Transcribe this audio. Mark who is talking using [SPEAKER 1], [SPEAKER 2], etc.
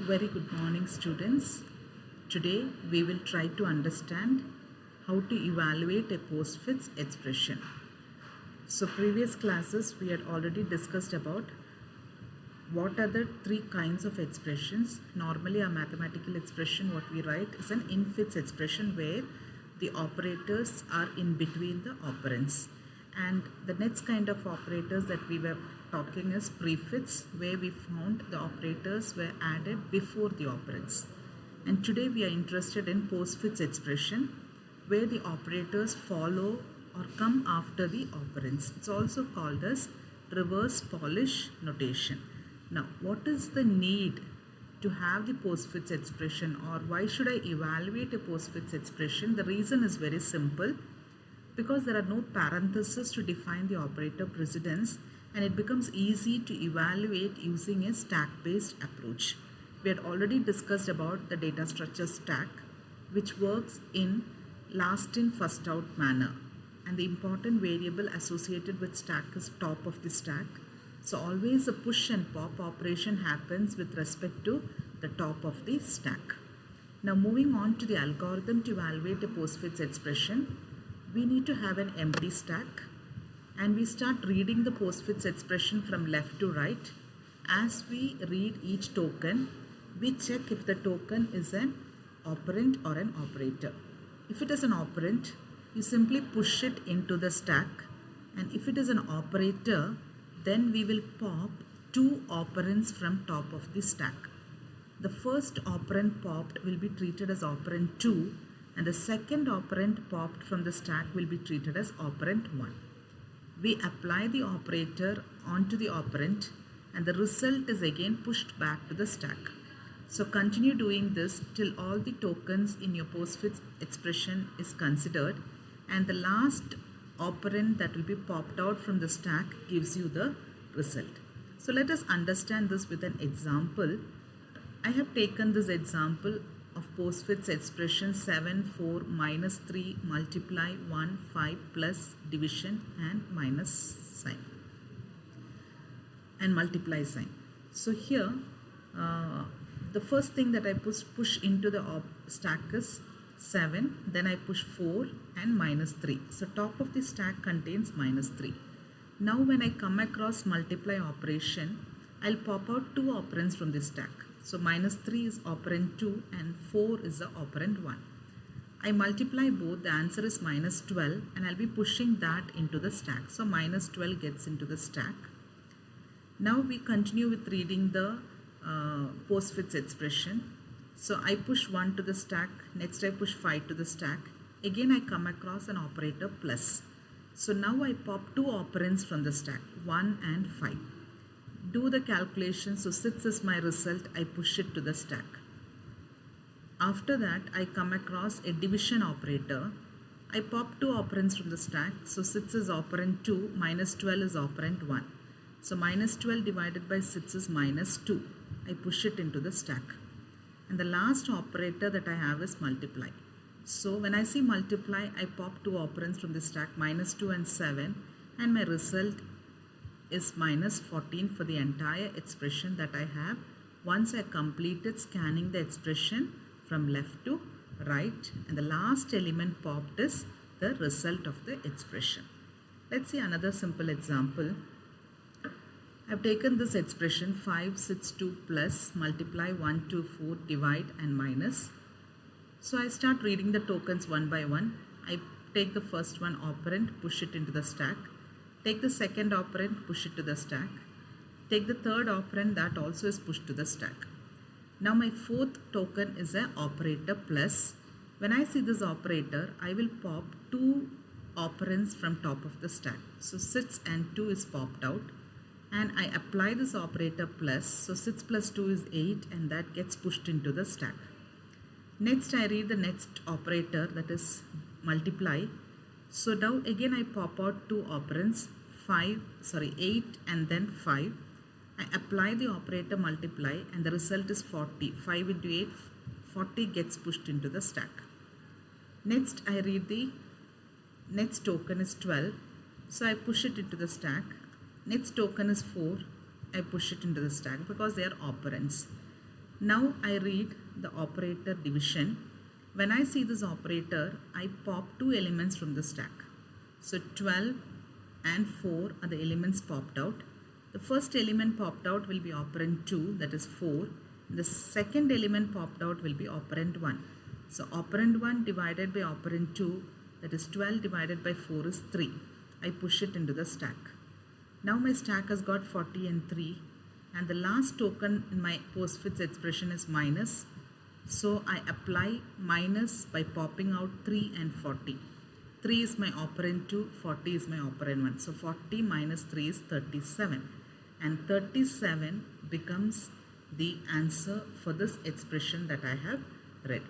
[SPEAKER 1] Very good morning, students. Today we will try to understand how to evaluate a postfix expression. So previous classes we had already discussed about what are the three kinds of expressions. Normally a mathematical expression what we write is an infix expression where the operators are in between the operands. And the next kind of operators that we were talking is prefix, where we found the operators were added before the operands. And today we are interested in postfix expression, where the operators follow or come after the operands. It's also called as reverse Polish notation. Now, what is the need to have the postfix expression, or why should I evaluate a postfix expression? The reason is very simple. Because there are no parentheses to define the operator precedence, and it becomes easy to evaluate using a stack-based approach. We had already discussed about the data structure stack, which works in last in first out manner, and the important variable associated with stack is top of the stack. So always a push and pop operation happens with respect to the top of the stack. Now moving on to the algorithm to evaluate a postfix expression, we need to have an empty stack, and we start reading the postfix expression from left to right. As we read each token, we check if the token is an operand or an operator. If it is an operand, you simply push it into the stack, and if it is an operator, then we will pop two operands from top of the stack. The first operand popped will be treated as operand 2, and the second operand popped from the stack will be treated as operand 1. We apply the operator onto the operand, and the result is again pushed back to the stack. So continue doing this till all the tokens in your postfix expression is considered, and the last operand that will be popped out from the stack gives you the result. So let us understand this with an example. I have taken this example of postfix expression 7, 4, minus 3, multiply, 1, 5, plus, division and minus sign and multiply sign. So here the first thing that I push into the stack is 7, then I push 4 and minus 3. So top of the stack contains minus 3. Now when I come across multiply operation, I'll pop out two operands from the stack. So minus 3 is operand 2 and 4 is the operand 1. I multiply both, the answer is minus 12, and I'll be pushing that into the stack. So minus 12 gets into the stack. Now we continue with reading the postfix expression. So I push 1 to the stack, next I push 5 to the stack. Again I come across an operator plus. So now I pop two operands from the stack, 1 and 5. Do the calculation, so 6 is my result, I push it to the stack. After that, I come across a division operator. I pop two operands from the stack, so 6 is operand 2, minus 12 is operand 1. So minus 12 divided by 6 is minus 2. I push it into the stack. And the last operator that I have is multiply. So when I see multiply, I pop two operands from the stack, minus 2 and 7, and my result is minus 14 for the entire expression that I have once I completed scanning the expression from left to right, and the last element popped is the result of the expression. Let's see another simple example. I've taken this expression 5, 6, 2 plus, multiply, 1, 2, 4, divide and minus. So I start reading the tokens one by one. I take the first one operand, push it into the stack. Take the second operand, push it to the stack. Take the third operand, that also is pushed to the stack. Now my fourth token is an operator plus. When I see this operator, I will pop two operands from top of the stack. So 6 and 2 is popped out. And I apply this operator plus. So 6 plus 2 is 8, and that gets pushed into the stack. Next I read the next operator, that is multiply. So now again I pop out two operands, 8 and then 5. I apply the operator multiply, and the result is 40. 5 into 8, 40 gets pushed into the stack. Next I read the next token is 12. So I push it into the stack. Next token is 4. I push it into the stack because they are operands. Now I read the operator division. When I see this operator, I pop two elements from the stack. So 12 and 4 are the elements popped out. The first element popped out will be operand 2, that is 4. The second element popped out will be operand 1. So operand 1 divided by operand 2, that is 12 divided by 4 is 3. I push it into the stack. Now my stack has got 40 and 3, and the last token in my postfix expression is minus. So I apply minus by popping out 3 and 40. 3 is my operand 2, 40 is my operand 1. So 40 minus 3 is 37. And 37 becomes the answer for this expression that I have